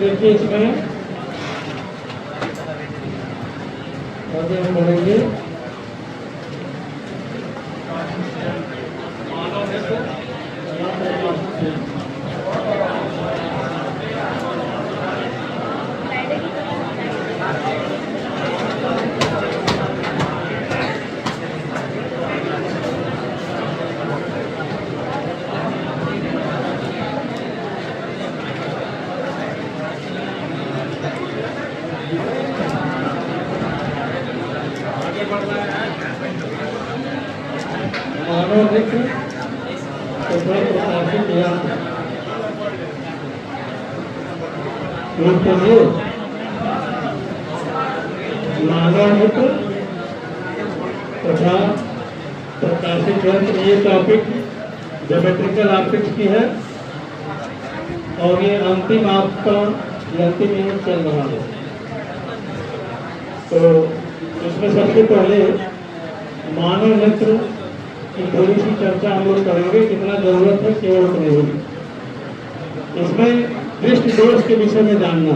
देखिए इसमें आगे हम बढ़ेंगे। मानव मित्र तथा प्रशासनिक यंत्र मानव मित्र तथा प्रकाशित यंत्र, ये टॉपिक ज्योमेट्रिकल ऑप्टिक्स की है और ये अंतिम आपका अंतिम यूनिट चल रहा है। तो इसमें सबसे पहले मानव मित्र की थोड़ी सी चर्चा हम लोग करेंगे, कितना जरूरत है केवल उतनी होगी। इसमें दृष्टि दोष के विषय में जानना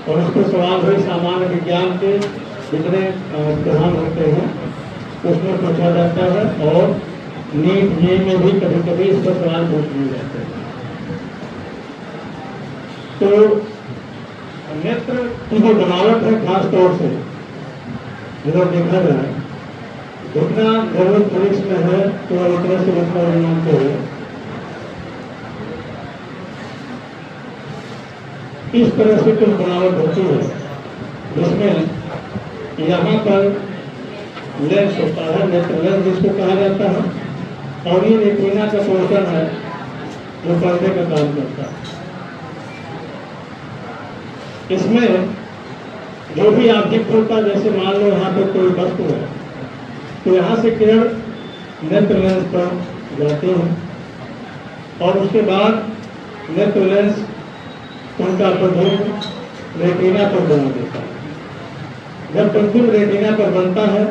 और उस पर सवाल हुए सामान्य विज्ञान के जितने प्रधान होते हैं उसमें पूछा जाता है और नीट जे में भी कभी कभी इस पर सवाल पूछ लिए जाते हैं। तो नेत्र की जो बनावट है खास तौर से इधर देखा जाए जितना जरूरत पुलिस में है तो उतना से उतना बनाते हैं। इस तरह से कुछ बनावट होती है जिसमें यहाँ पर लेंस होता है, नेत्र लेंस जिसको कहा जाता है, और ये रेटिना का पोर्शन है जो पर्दे का काम करता है। इसमें जो भी ऑब्जेक्ट होता है, जैसे मान लो यहाँ पे कोई वस्तु है तो यहाँ से किरण नेत्र लेंस पर जाती है और उसके बाद नेत्र लेंस उनका प्रतिबिंब रेटिना पर बना देता है। जब प्रतिबिंब रेटिना पर बनता है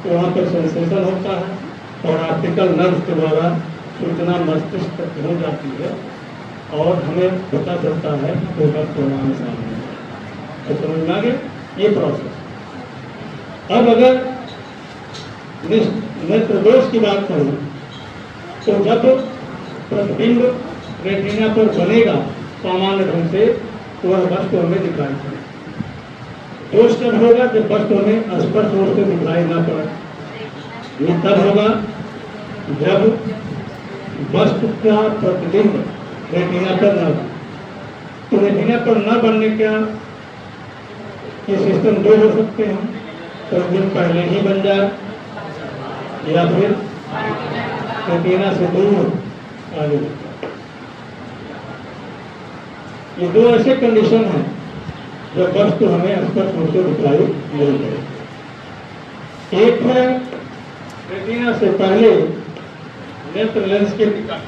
तो वहाँ पर सेंसेशन होता है और ऑप्टिकल नर्व के द्वारा सूचना मस्तिष्क तक पहुँच जाती है और हमें पता चलता है कि परिणाम सामने है। तो समझ में आ गया ये प्रोसेस। अब अगर नेत्र दोष की बात करूँ तो जब प्रतिबिंब रेटिना पर बनेगा सामान्य ढंग से तो वह वस्तु हमें दिखाई पड़े। दोष कब होगा जब वस्तु हमें स्पष्ट रूप से दिखाई ना पड़े। ये तब होगा जब वस्तु का प्रतिबिंब रेटिना पर न बने। तो रेटिना पर न बनने का ये सिस्टम दो हो सकते हैं, प्रतिबिंब पहले ही बन जाए या फिर रेटिना से दूर आगे। ये दो ऐसे कंडीशन हैं जब वस्तु हमें स्पष्ट रूप से दिखाई मिल जाए। एक है रेटिना से पहले नेत्र लेंस के निकट,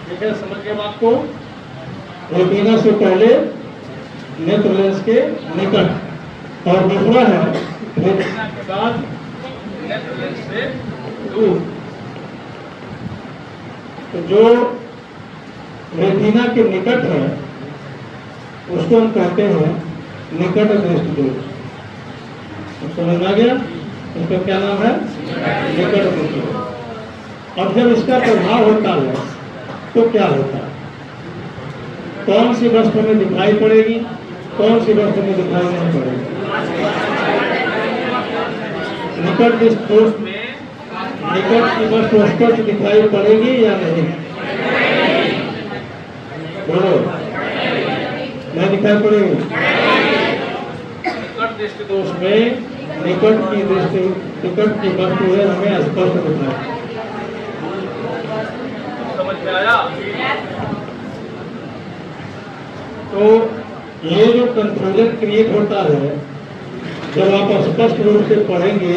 ठीक है, समझ गए बात को। रेटिना से पहले नेत्र लेंस के निकट और दूसरा है रेटिना के बाद नेत्र लेंस से दूर। तो जो रेटिना के निकट है उसको हम कहते हैं निकट दृष्टि दोष। तो समझ आ गया इसका क्या नाम है, निकट दृष्टि दोष। अब जब इसका प्रभाव होता है तो क्या होता है, कौन सी वस्तु में दिखाई पड़ेगी, कौन सी वस्तु में दिखाई नहीं पड़ेगी। निकट दृष्टि दोष में निकट की वस्तु स्पष्ट दिखाई पड़ेगी या नहीं, बोलो, नहीं दिखाई पड़ेगी। निकट दृष्टि दोष में निकट की वस्तु है हमें स्पष्ट दिखाई। समझ में आया। तो ये जो कंफ्यूजन क्रिएट होता है जब आप स्पष्ट रूप से पढ़ेंगे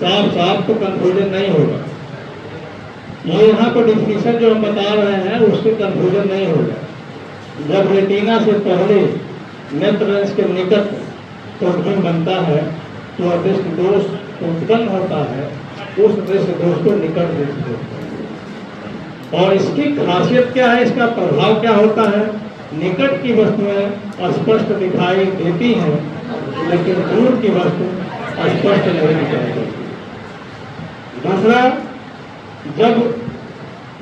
साफ साफ तो कंफ्यूजन नहीं होगा। ये यहाँ पर डिफिनीशन जो हम बता रहे हैं उससे कंफ्यूजन नहीं होगा। जब रेटिना से पहले नेत्र लेंस के निकट प्रतिबिंब बनता है तो दृष्टि दोष उत्पन्न होता है, उस दृष्टि दोष को निकट दृष्टि दोष। और इसकी खासियत क्या है, इसका प्रभाव क्या होता है, निकट की वस्तुएं स्पष्ट दिखाई देती हैं, लेकिन दूर की वस्तु स्पष्ट नहीं दिखाई देती। दूसरा, जब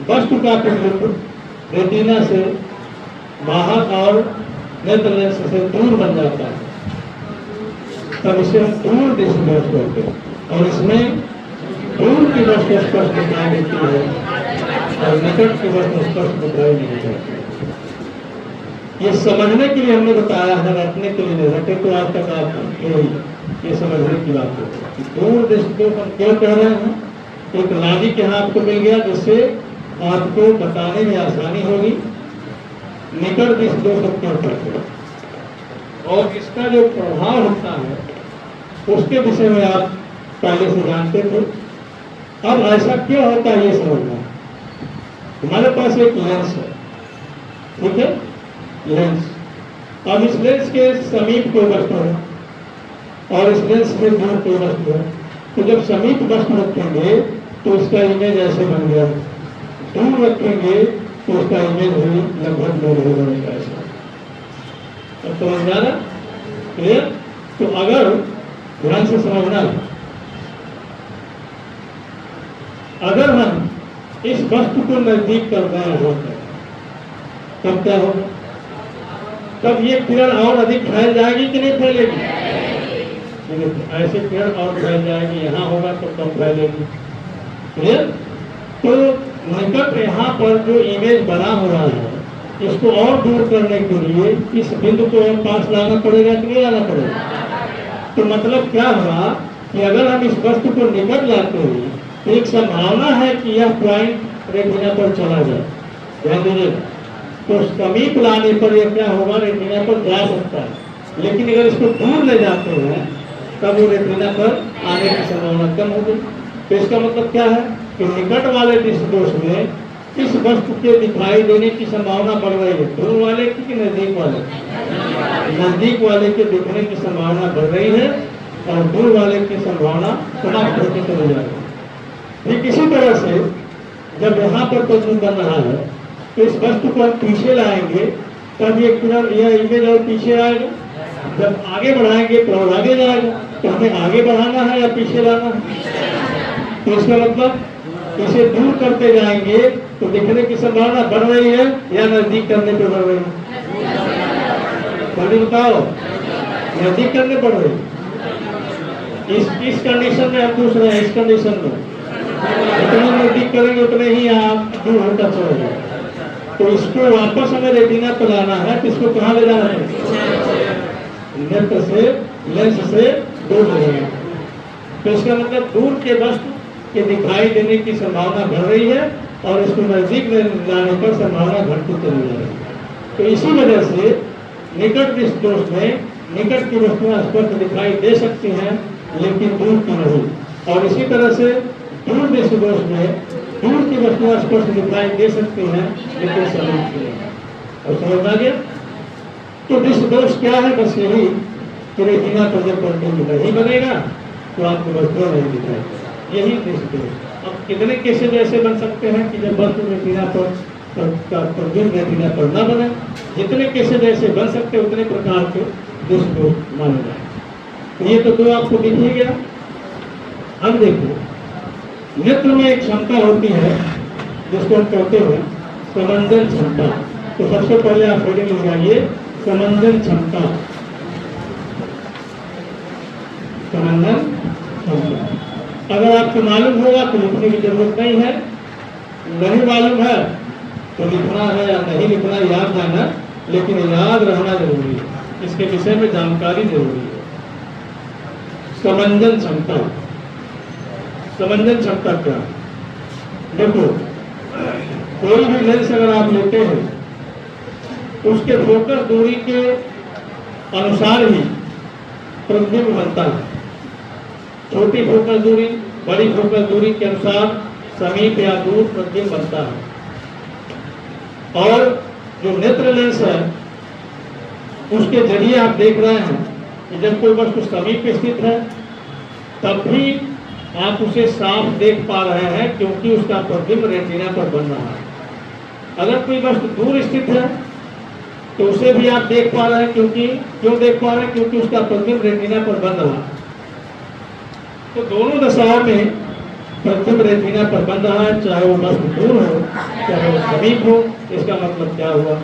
वस्तु का प्रतिबिंब रेटिना से बाहर और नेत्र लेंस से दूर बन जाता है, तब इसे हम दूर दृष्टि दोष कहते हैं। और इसमें दूर की वस्तु स्पष्ट दिखाई देती है और निकट की वस्तु स्पष्ट दिखाई नहीं देती। ये समझने के लिए हमने बताया है, रटने के लिए नहीं। रटे तो आज तक आप ये समझने की बात है। दूर दृष्टि दोष हम क्यों कह रहे हैं? एक लॉजिक यहाँ आपको मिल गया जिससे आपको बताने में आसानी होगी। निकट दृष्टि दोष हम क्यों कहते हैं और इसका जो प्रभाव होता है उसके विषय में आप पहले से जानते थे। अब ऐसा क्यों होता है ये समझना। हमारे पास एक लेंस है, ठीक है, लेंस। अब इस लेंस के समीप कोई वस्तु है और इस लेंस से दूर कोई वस्तु है, तो जब समीप वस्तु रखेंगे तो उसका इमेज ऐसे बन गया, दूर रखेंगे तो उसका इमेज भी लगभग दूर बनेगा ऐसा। अब समझ में आ रहा? क्लियर? तो अगर ध्यान से समझना, अगर हम इस वस्तु को नजदीक कर रहे होते तब क्या होगा? तब ये किरण और अधिक फैल जाएगी कि नहीं फैलेगी? ऐसे किरण और फैल जाएगी, यहाँ होगा तो कम फैलेगी। क्लियर? तो निकट यहाँ पर जो इमेज बना हुआ है इसको और दूर करने के लिए इस बिंदु को और पास लाना पड़ेगा कि नहीं लाना पड़ेगा? तो मतलब क्या हुआ कि अगर हम इस वस्तु को निकट लाते हैं तो एक संभावना है कि यह पॉइंट रेटिना पर चला जाए। ध्यान दीजिएगा, तो समीप लाने पर यह क्या होगा? रेटिना पर जा सकता है, लेकिन अगर इसको दूर ले जाते हैं तब वो रेटिना पर आने की संभावना कम होगी। तो इसका मतलब क्या है कि निकट वाले दृष्टि दोष में इस वस्तु के दिखाई देने की संभावना बढ़ रही है। दूर वाले की कि नजदीक वाले? नजदीक वाले के दिखने की संभावना बढ़ रही है और दूर वाले की संभावना समाप्त होती चली जा रही है। ठीक इसी तरह से जब यहाँ पर प्रतिबिंब बन रहा है तो इस वस्तु को हम पीछे लाएंगे तब ये किरण, यह इमेज और पीछे आएगा। जब आगे बढ़ाएंगे तो और आगे जाएगा। तो हमें आगे बढ़ाना है या पीछे लाना है? तो इसका मतलब इसे दूर करते जाएंगे तो दिखने की संभावना बढ़ रही है या नजदीक करने पे बढ़ रही है? जल्दी बताओ, नजदीक करने बढ़ रही है। इस कंडीशन में हम पूछ रहे हैं, इस कंडीशन में जितने नजदीक करेंगे उतने ही आप दूर होता चलेगा। तो इसको वापस हमें रेटिना पर लाना है, तो इसको कहाँ ले जाना है? नेत्र से, लेंस से दूर ले जाना। तो इसका मतलब दूर के वस्तु के दिखाई देने की संभावना बढ़ रही है और इसको नजदीक लाने पर संभावना घटती चली जा रही है। तो इसी वजह से निकट दृष्टि दोष में निकट की वस्तुएं स्पष्ट दिखाई दे सकती हैं लेकिन दूर की नहीं। और इसी तरह से दूर दृष्टि दोष में दूर की वस्तुएं स्पष्ट दिखाई दे सकती हैं लेकिन समीप की नहीं। और समझ आ गया? तो दृष्टि दोष क्या है? बस यही कि रेटिना पर जब प्रतिबिंब नहीं बनेगा तो आपको वस्तुएं नहीं दिखाई देगी। यही दृष्टि दोष। अब कितने केसेज ऐसे बन सकते हैं कि जब वस्तु रेटिना पर प्रतिबिंब रेटिना पर न बने? जितने केसेज ऐसे बन सकते हैं उतने प्रकार के दृष्टि दोष माने जाए। तो ये तो दो आपको दिख ही गया। अब देखो, नेत्र में एक क्षमता होती है जिसको हम कहते हैं समंजन क्षमता। तो सबसे पहले आप हेडिंग लगाइए, समंजन क्षमता। समंजन क्षमता अगर आपको मालूम होगा तो लिखने की जरूरत नहीं है, नहीं मालूम है तो लिखना है या नहीं लिखना याद जाना, लेकिन याद रहना जरूरी है। इसके विषय में जानकारी जरूरी है। समंजन क्षमता। समंजन क्षमता क्या? देखो, कोई भी लेंस अगर आप लेते हैं तो उसके फोकस दूरी के अनुसार ही प्रतिबिंब बनता है। छोटी फोकस दूरी, बड़ी फोकस दूरी के अनुसार समीप या दूर प्रतिबिंब बनता है। और जो नेत्र लेंस है उसके जरिए आप देख रहे हैं कि जब कोई वस्तु समीप स्थित है तब भी आप उसे साफ देख पा रहे हैं क्योंकि उसका प्रतिबिंब रेटिना पर बन रहा है। अगर कोई वस्तु दूर स्थित है तो उसे भी आप देख पा रहे हैं, क्योंकि क्यों देख पा रहे हैं, क्योंकि उसका प्रतिबिंब रेटिना पर बन रहा है। तो दोनों दशाओं में प्रतिबिंब रेटिना पर बन रहा है, चाहे वो वस्तु दूर हो चाहे वो समीप हो। इसका मतलब क्या हुआ,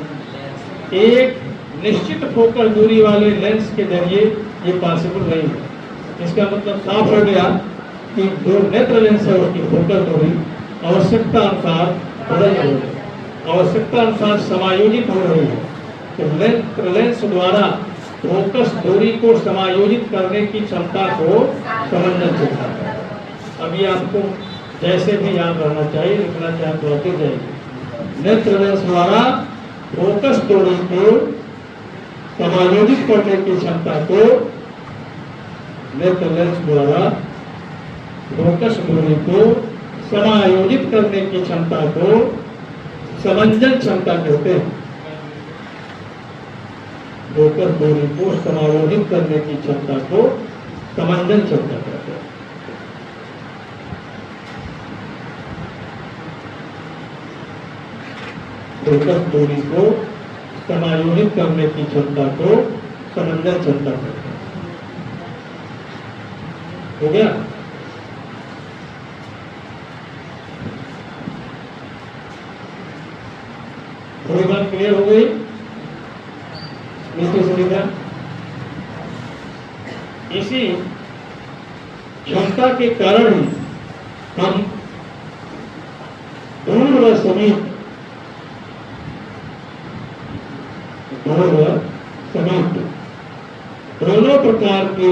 एक निश्चित फोकल दूरी वाले लेंस के जरिए ये पॉसिबल नहीं है। इसका मतलब साफ हो गया कि जो नेत्र लेंस है उसकी फोकल दूरी आवश्यकता अनुसार बदल रही है, आवश्यकता अनुसार समायोजित हो रही है। तो नेत्र लेंस द्वारा फोकस दूरी को समायोजित करने की क्षमता को समझना चाहिए। अभी आपको जैसे भी याद रहना चाहिए, लिखना चाहे तो आते जाएगी। नेत्र लेंस द्वारा फोकस दूरी को समायोजित करने की क्षमता को, नेत्र लेंस द्वारा फोकस दूरी को समायोजित करने की क्षमता को समंजन क्षमता कहते हैं। फोकस दूरी को समायोजित करने की क्षमता को समंजन क्षमता कहते हैं। फोकस दूरी को समायोजित करने की क्षमता को समंजन क्षमता कहते हैं। हो गया? थोड़ी बात क्लियर हो गई? नीचे से लिखा, इसी क्षमता के कारण ही हम दूर व समीप, दूर व समीप दोनों प्रकार के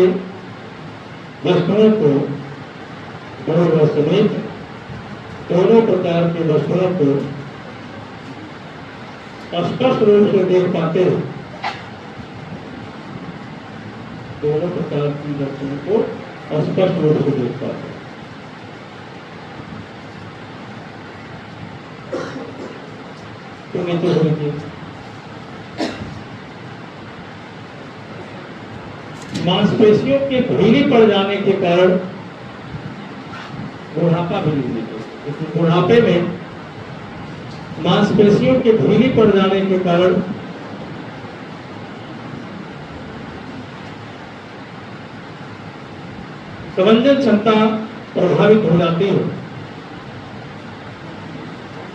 वस्तुओं को, दूर व समीप दोनों प्रकार के वस्तुओं को स्पष्ट रूप से देख पाते हैं। दोनों प्रकार की वस्तुओं को स्पष्ट रूप से देख पाते हैं। तो नीचे से देखिए, मांसपेशियों के ढीली पड़ जाने के कारण बुढ़ापा भी नहीं। बुढ़ापे में मांसपेशियों के ढीली पड़ जाने के कारण समंजन क्षमता प्रभावित हो जाती है।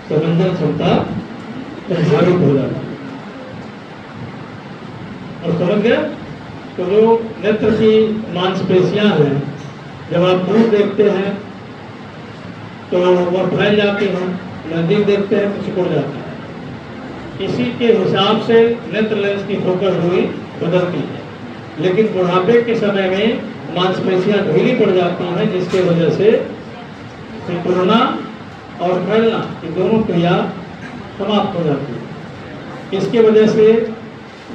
समंजन क्षमता प्रभावित हो जाती है। और समझ गए? तो जो नेत्र की मांसपेशियां हैं, जब आप दूर देखते हैं तो वह फैल जाती हैं, नजदीक देखते हैं तो सिकुड़ जाती है। इसी के हिसाब से नेत्र लेंस की फोकस दूरी बदलती है। लेकिन बुढ़ापे के समय में मांसपेशियां ढीली पड़ जाती हैं, जिसके वजह से सिकुड़ना और फैलना ये दोनों क्रिया समाप्त हो जाती है। इसके वजह से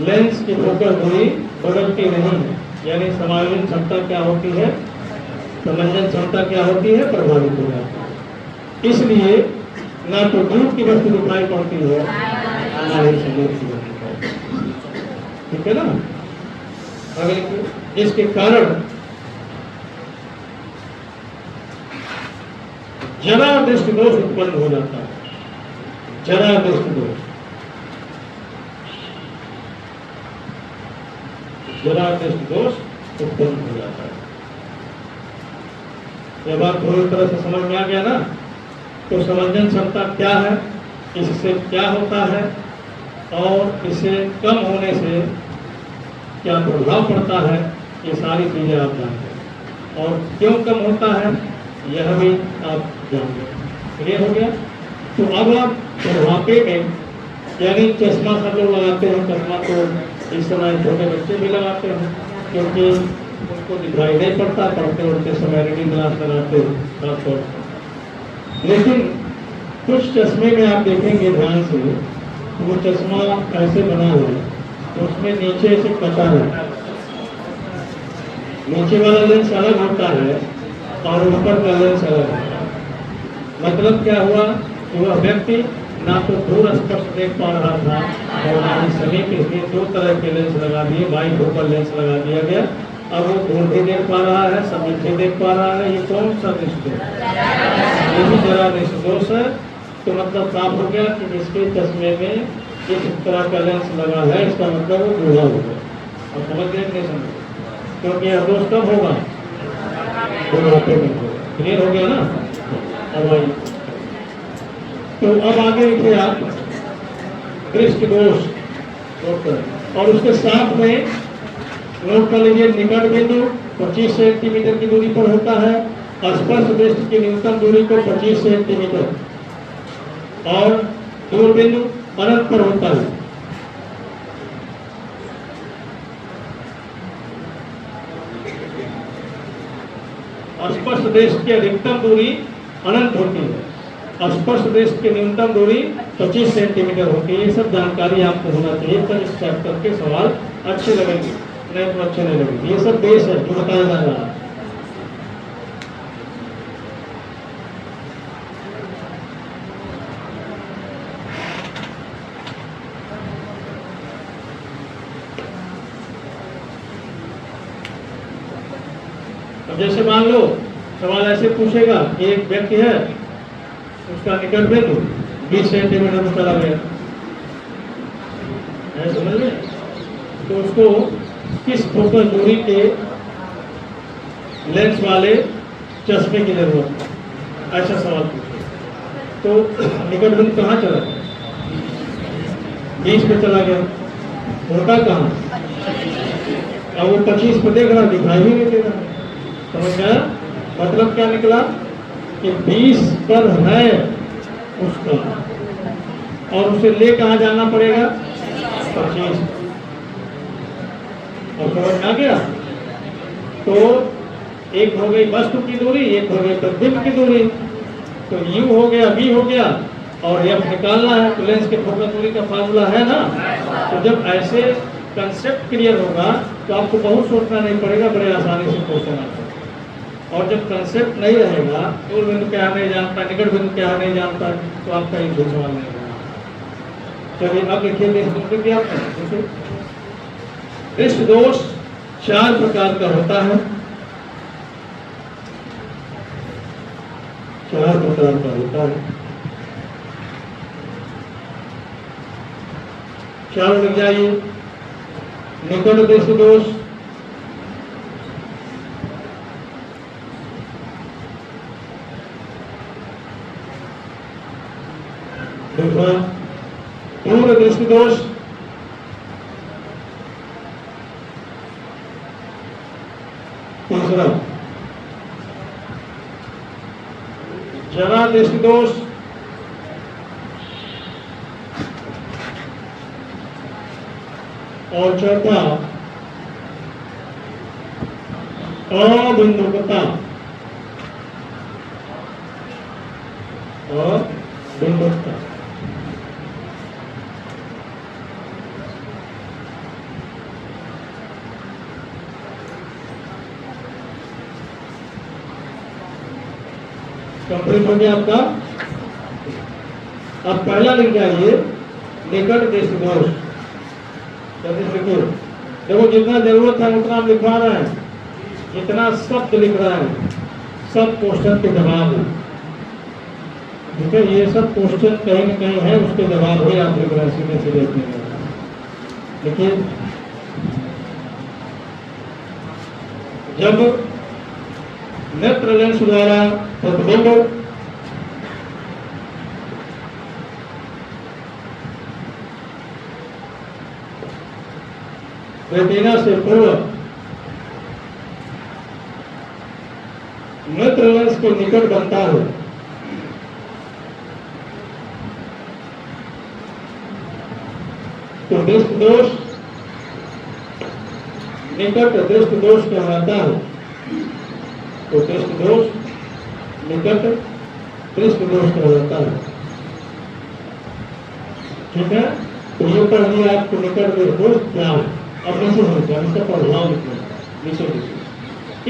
लेंस की फोकस दूरी बदलती नहीं है। यानी समायोजन क्षमता क्या होती है, समंजन क्षमता क्या होती है, प्रभावित हो जाती है। इसलिए ना तो दूर की वस्तु दिखाई पड़ती है, ना ही समीप की वस्तु दिखाई पड़ती है। ठीक है ना? अगर इसके कारण जरा दृष्टि दोष उत्पन्न हो जाता है। जरा दृष्टि दोष, जरा दृष्टि दोष उत्पन्न हो जाता है। ये बात पूरी तरह से समझ में आ गया ना? तो समंजन क्षमता क्या है, इससे क्या होता है और इसे कम होने से क्या प्रभाव पड़ता है, ये सारी चीजें आप जानते हैं। और क्यों कम होता है यह भी आप जानते हैं। क्लियर हो गया? तो अब आप बुढ़ापे में, यानी चश्मा सब लोग लगाते हैं, चश्मा तो इस समय छोटे बच्चे भी लगाते हैं, क्योंकि उनको दिखाई नहीं पड़ता, पढ़ते उड़ते समय रीडिंग ग्लास लगाते हैं खासतौर पर। लेकिन कुछ चश्मे में आप देखेंगे ध्यान से, वो चश्मा ऐसे बना हुआ है तो उसमें नीचे से कटा है। नीचे वाला लेंस अलग होता है और ऊपर का लेंस अलग होता है। मतलब क्या हुआ कि वह व्यक्ति ना तो दूर स्पष्ट देख पा रहा था और ना ही समीप, इसलिए दो तरह के लेंस लगा दिए, बाइफोकल लेंस लगा दिया गया। अब वो दूर भी देख पा रहा है, समीप भी देख पा रहा है। ये कौन सा दृष्टि है? यही जरा दृष्टि दोष है। तो मतलब साफ हो गया कि जिसके चश्मे में इस तरह का लेंस लगा है, इसका मतलब वो बूढ़ा हो गया। और समझ गए नहीं समझ, क्योंकि यह दोष कब होगा, बुढ़ापे में होगा। क्लियर हो गया ना। अब भाई तो अब आगे देखिए आप दृष्टि दोष नोट करें, और उसके साथ में नोट कर लीजिए निकट बिंदु 25 सेंटीमीटर की दूरी पर होता है, स्पर्श दृष्टि की न्यूनतम दूरी को 25 सेंटीमीटर, और दूर बिंदु अनंत पर होता है। स्पर्श दृष्टि की अधिकतम दूरी अनंत होती है, स्पर्श दृष्टि की न्यूनतम दूरी 25 सेंटीमीटर होती है। ये सब जानकारी आपको होना चाहिए, तब इस चैप्टर के सवाल अच्छे लगेंगे, नहीं तो अच्छे नहीं लगेंगे। ये सब बेस है जो बताया जा रहा है। अब जैसे मान लो सवाल ऐसे पूछेगा, एक व्यक्ति है, उसका निकट बिंदु 20 सेंटीमीटर में चला गया, समझ में, तो उसको किस फोकस दूरी के लेंस वाले चश्मे की जरूरत है, ऐसा सवाल पूछे। तो निकट बिंदु कहाँ चला गया, 20 पे चला गया, होता कहाँ, अब वो 25 पे देख रहा, दिखाई भी नहीं दे रहा। समझ गया, मतलब क्या निकला कि 20 पर है उसका, और उसे ले कहाँ जाना पड़ेगा, 25। और समझ आ गया। तो एक हो गई वस्तु की दूरी, एक हो गई प्रतिबिंब की दूरी। तो U हो गया, V हो गया, और F निकालना है। तो लेंस के फोकस दूरी का फार्मूला है ना। तो जब ऐसे कंसेप्ट क्लियर होगा तो आपको बहुत सोचना नहीं पड़ेगा, बड़े आसानी से क्वेश्चन आता है। और जब कंसेप्ट नहीं रहेगा, दूर बिंदु क्या नहीं जानता, निकट बिंदु क्या नहीं जानता, तो आपका एक सवाल नहीं होगा। चलिए अब लिखिए दृष्टि दोष 4 प्रकार का होता है, 4 प्रकार का होता है। 4 लिख जाइए। निकट दृष्टि दोष, दूसरा दूर दृष्टि दोष, तीसरा जरा दृष्टि दोष, और चौथा अबिंदुकता, अबिंदुकता। कंप्लीट हो गया आपका। अब पहला लिख जाइए निकट दृष्टि दोष। देखो जितना जरूरत है उतना हम लिखवा रहे हैं, जितना शब्द लिख रहे हैं सब क्वेश्चन के जवाब है। ठीक है, ये सब क्वेश्चन कहीं न कहीं है, उसके जवाब ही आप लिख रहे हैं सीधे सीधे अपने। देखिए जब नेत्र लेंस द्वारा प्रतिबिंब रेटिना से पूर्व नेत्र लेंस के निकट बनता है, तो दृष्टि दोष निकट दृष्टि दोष कहलाता है। तो दृष्टि दोष निकट दृष्टि दोष कहलाता है। ठीक है, तो ये पढ़ लिया आपको निकट दृष्टि दोष क्या है। अब नीचे होता है, इसका प्रभाव नीचे नीचे।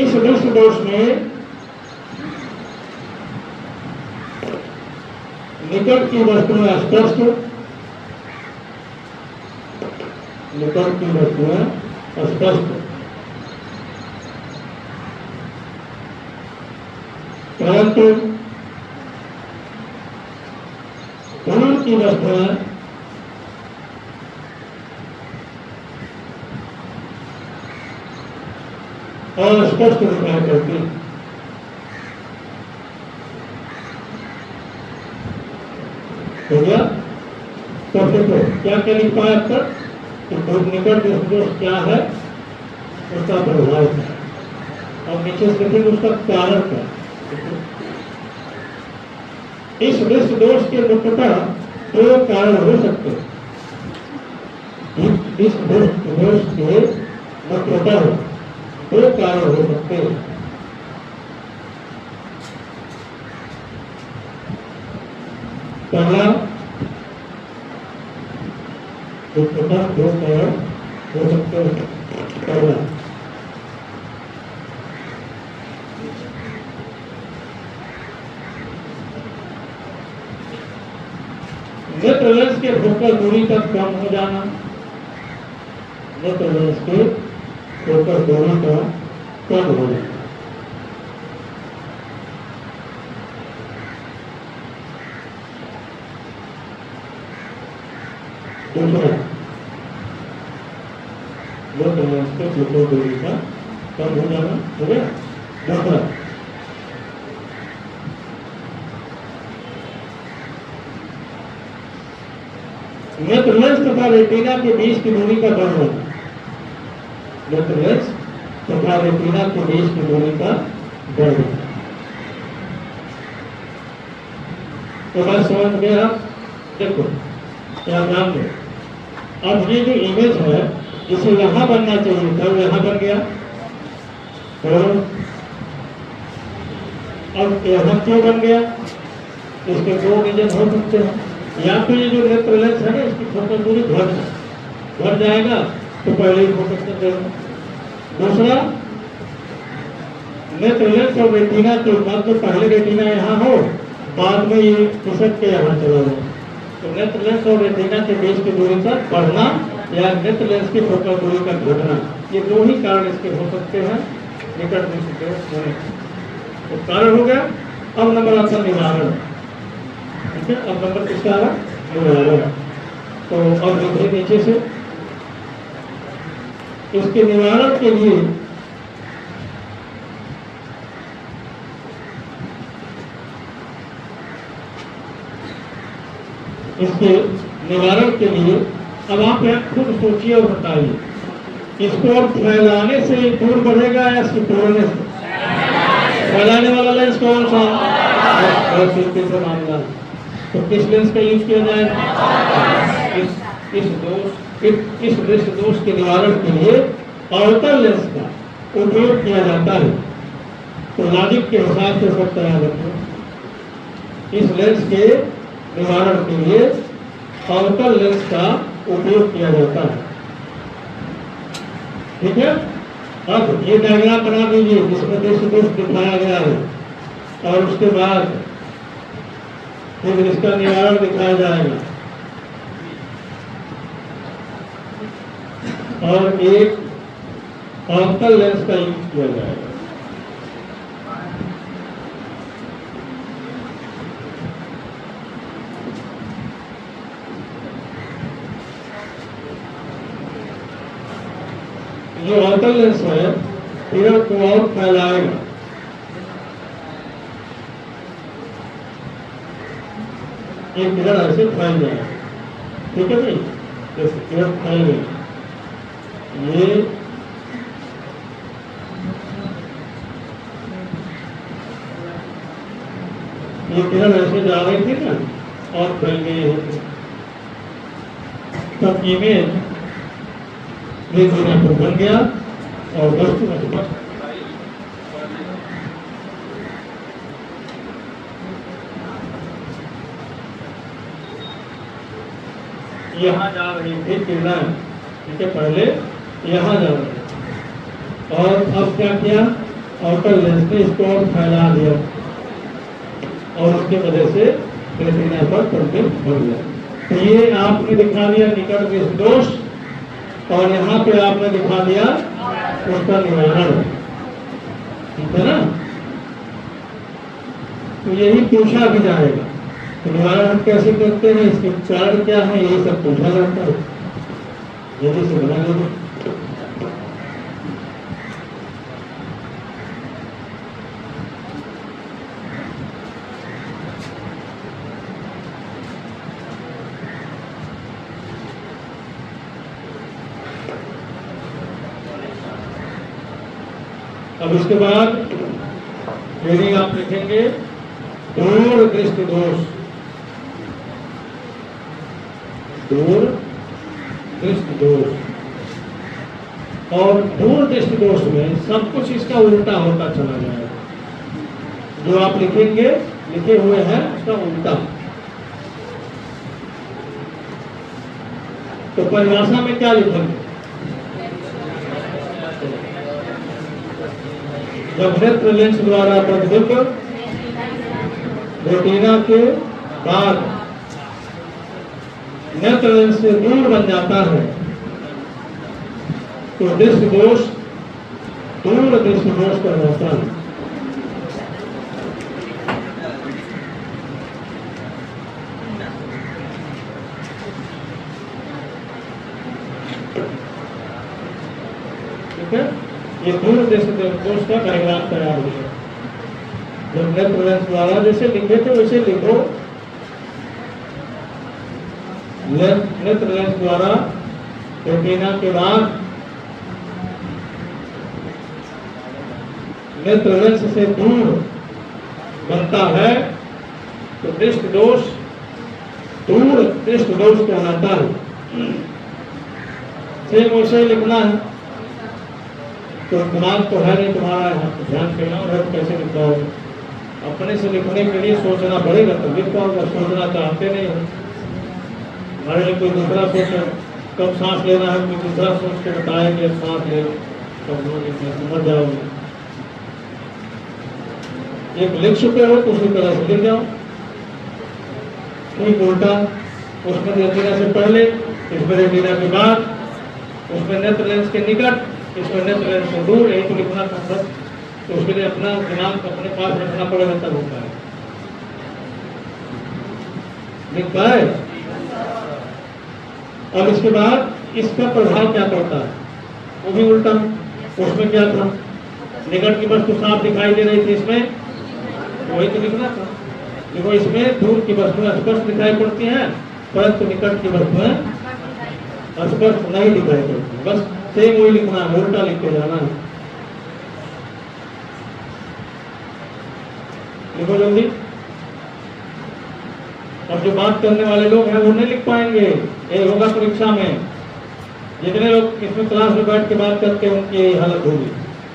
इस दृष्टि दोष में निकट की वस्तुएं स्पष्ट, निकट की वस्तुएं स्पष्ट, परंतु दूर की वस्तुएं और स्पष्ट दिखाई करती है। हो गया? तो देखो क्या क्या लिख पाए अब तक कि निकट दृष्टि दोष क्या है, उसका प्रभाव क्या है, और नीचे से देखेंगे उसका कारण क्या है। इस दृष्टि दोष के मुख्यतः दो कारण हो सकते हैं। इस दृष्टि दोष के मुख्यतः दो कारण हो सकते हैं। पहला मुख्यतः दो कारण हो सकते हैं। पहला नेत्र लेंस के फोकल दूरी का कम हो जाना, नेत्र लेंस के फोकल दूरी का कम हो जाना। दूसरा नेत्र लेंस के फोकल दूरी का कम हो जाना। हो गया? दूसरा नेत्र लेंस तथा रेटिना के बीच की दूरी का बढ़ होना, नेत्र लेंस तथा रेटिना के बीच की दूरी का बढ़ होना। तो बात समझ गए आप? देखो क्या ध्यान दो, अब ये जो इमेज है इसे यहां बनना चाहिए था, यहां बन गया। तो अब यहां क्यों बन गया? इसके दो रीजन हो सकते हैं। या तो ये जो नेत्र लेंस है ना इसकी फोकल दूरी बढ़ जाएगा तो पहले ही फोकस कर देगा। दूसरा नेत्र लेंस और रेटिना के मध्य पहले रेटिना यहाँ हो, बाद में ये खिसक के यहाँ चला जाए। तो नेत्र लेंस और रेटिना के बीच की दूरी का बढ़ना या नेत्र लेंस की फोकल दूरी का घटना, ये दो ही कारण इसके हो सकते हैं निकट दृष्टि दोष होने। तो कारण हो गया। अब नंबर आता निवारण। ठीक है, अब नंबर किसका आ रहा? निवारण। तो अब देखिए नीचे से इसके निवारण के लिए अब आप खुद सोचिए और बताइए, इसको और फैलाने से दूर बढ़ेगा या सिकुड़ने से? फैलाने वाला लेंस कौन सा? से मामला। तो किस लेंस का यूज किया जाएगा? इस दृष्टि दोष के निवारण के लिए अवतल लेंस का उपयोग किया जाता है। तो लॉजिक के हिसाब से सब तैयार रखें। इस लेंस के निवारण के लिए अवतल लेंस का उपयोग किया जाता है। ठीक है? अब ये डायग्राम बना दीजिए जिसमें दृष्टि दोष दिखाया गया है और उसके बाद फिर इसका निवारण दिखाया जाएगा और एक अवतल लेंस का यूज किया जाएगा। जो अवतल लेंस है किरण को और फैलाएगा। एक किरण ऐसे फैल जाएगा। ठीक है भाई? जैसे किरण फैल गई, ये किरण ऐसे जा रही थी ना और फैल गई है। तब इमेज पर बन गया और वस्तु में बन। यहाँ जा रही थी किरण, ठीक है, पहले यहाँ जा रही और अब क्या किया? आउटर लेंस ने इसको और फैला दिया और उसकी वजह से रेटिना पर कंटेंट बढ़ गया। तो ये आपने दिखा दिया निकट दृष्टि दोष और यहाँ पे आपने दिखा दिया उसका निवारण। ठीक है ना? तो यही पूछा भी जाएगा तो निवारण हम कैसे करते हैं, इसके कारण क्या है, यही सब पूछा जाता है। जल्दी से बना लीजिए। अब इसके बाद हेडिंग आप लिखेंगे दूर दृष्टि दोष। दूर दृष्टि दोष। और दूर दृष्टि दोष में सब कुछ इसका उल्टा होता चला जाएगा। जो आप लिखेंगे, लिखे हुए हैं उसका उल्टा। तो परिभाषा में क्या लिखेंगे? जब नेत्र लेंस द्वारा प्रतिबिंब रेटिना के बाद नेत्र लेंस से दूर बन जाता है तो दृष्टि दोष दूर दृष्टि दोष कहलाता है। ठीक है, ये दूर दृष्टि दोष का डायग्राम तैयार हो गया। जब नेत्र लेंस द्वारा जैसे लिखे थे वैसे लिखो। नेत्र लेंस द्वारा रेटिना के बाद नेत्र लेंस से दूर बनता है तो दृष्टि दोष दूर दृष्टि दोष कहलाता है। सेम वैसे ही लिखना है। तो दिमाग तो है नहीं तुम्हारा, ध्यान करना और कैसे लिखाओगे। अपने से लिखने के लिए सोचना पड़ेगा तो लिख पाओगे। सोचना चाहते नहीं हो, हमारे लिए कोई दूसरा सोच, कब सांस लेना है कोई दूसरा सोच के बताएंगे, सांस ले तब समझ जाओगे। एक लिख चुके हो तो उसी तरह से लिख जाओ। ठीक उल्टा, उसमें रेटिना से पहले, इसमें रेटिना के बाद, उसमें नेत्र लेंस के निकट, इसमें नेत्र लेंस से दूर, यही तो लिखना था बस। तो उसके लिए अपना दिमाग अपने पास रखना पड़ेगा तब होता है। लिख पाए? अब इसके बाद इसका प्रभाव क्या पड़ता है वो भी उल्टा। उसमें क्या था, निकट की वस्तु साफ दिखाई दे रही थी, इसमें वही तो लिखना था। देखो इसमें दूर की वस्तुएं स्पष्ट दिखाई पड़ती हैं परंतु निकट की वस्तुएं स्पष्ट नहीं दिखाई पड़ती। बस सेम वही लिखना है, उल्टा लिख के जाना है। लिखो जल्दी। अब जो बात करने वाले लोग हैं वो नहीं लिख पाएंगे, ये होगा परीक्षा में। जितने लोग इसमें क्लास में बैठ के बात करते हैं उनकी यही हालत होगी।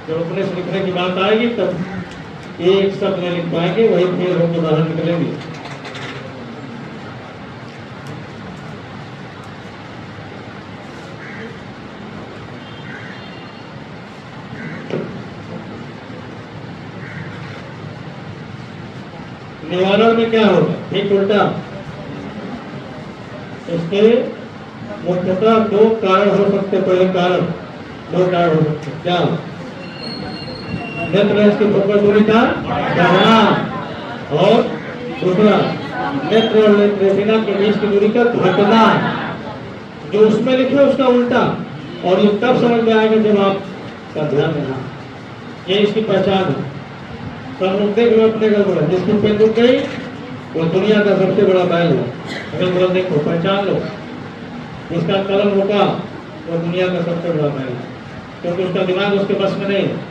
जब अपने से लिखने की बात आएगी तब एक शब्द नहीं लिख पाएंगे, वही फेल होकर बाहर निकलेंगे। निवारण में क्या होगा? ठीक उल्टा। इसके मुख्यतः दो कारण हो सकते। पहले कारण, दो कारण हो सकते। क्या? नेत्र लेंस की फोकस दूरी का बढ़ना और दूसरा नेत्र और रेटिना के बीच की दूरी का घटना। जो उसमें लिखे उसका उल्टा। और ये तब समझ में आएगा जब आपका ध्यान देना। ये इसकी पहचान है। सब लोग देख लो अपने घर में, जिसकी पेन रुक गई वो दुनिया का सबसे बड़ा बैल है। अगर देखो पहचान लो, जिसका कलम रुका वो दुनिया का सबसे बड़ा बैल है, क्योंकि उसका दिमाग उसके बस में नहीं है।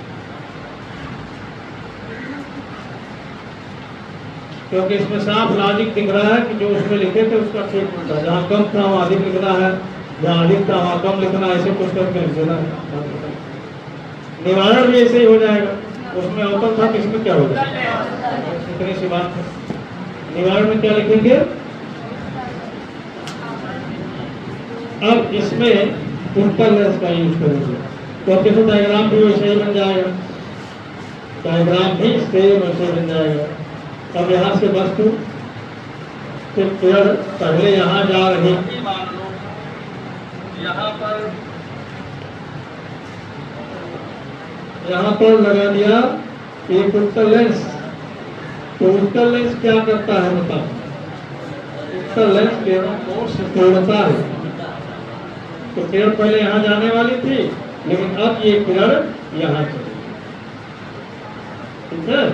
क्योंकि इसमें साफ लॉजिक दिख रहा है कि जो उसमें लिखे थे उसका ठीक उल्टा। जहाँ कम था वहाँ अधिक लिखना है, जहाँ अधिक था वहाँ कम लिखना है, ऐसे कुछ करके लिख देना है। निवारण भी ऐसे ही हो जाएगा। उसमें अवतल था, इसमें क्या होगा? इतनी सी बात है। निवारण में क्या लिखेंगे? अब इसमें उत्तर लेंस का यूज करेंगे तो अब देखो डायग्राम भी वैसे ही बन जाएगा। डायग्राम भी सेम वैसे बन जाएगा। अब यहाँ से वस्तु से पेड़ पहले यहाँ जा रही, यहाँ पर लगा दिया एक उत्तर लेंस। तो उत्तर लेंस क्या करता है बताओ? उत्तर लेंस किरणों को सिकोड़ता है। तो किरण पहले यहाँ जाने वाली थी, लेकिन अब ये किरण यहाँ चली। ठीक है।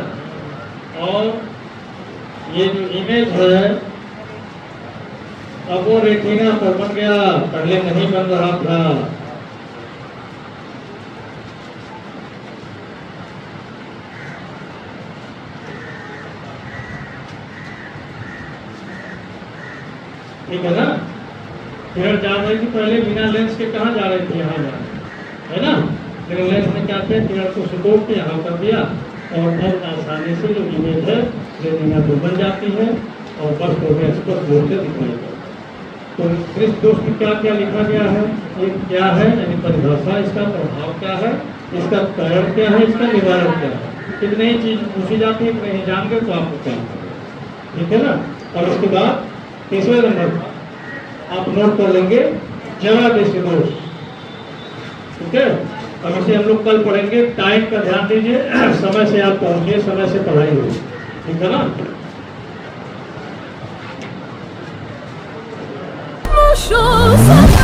और ये जो इमेज है अब वो रेटिना पर बन गया, पहले नहीं बन रहा था। ठीक है ना। किरण जा रही थी पहले बिना लेंस के कहाँ जा रही थी, यहाँ जा रही है ना। लेकिन लेंस ने क्या किया, किरण को सुडोक के यहाँ कर दिया और बहुत आसानी से जो इमेज है लेनिंग बन जाती है और बस को स्पष्ट रूप से दिखाई देती है। तो इस दोष में क्या क्या लिखा गया है, ये क्या है, यानी परिभाषा, इसका प्रभाव क्या है, इसका कारण क्या है, इसका निवारण क्या है। कितने ही चीज पूछी जाती है, इतने ही जान गए तो आपको क्या, ठीक है ना। और उसके बाद तीसरे नंबर आप नोट कर लेंगे जगह देशी दोष, ठीक है। और इसे हम लोग कल पढ़ेंगे। टाइम का ध्यान दीजिए, समय से आप पहुंचिए, समय से पढ़ाई होगी, ठीक है ना। Show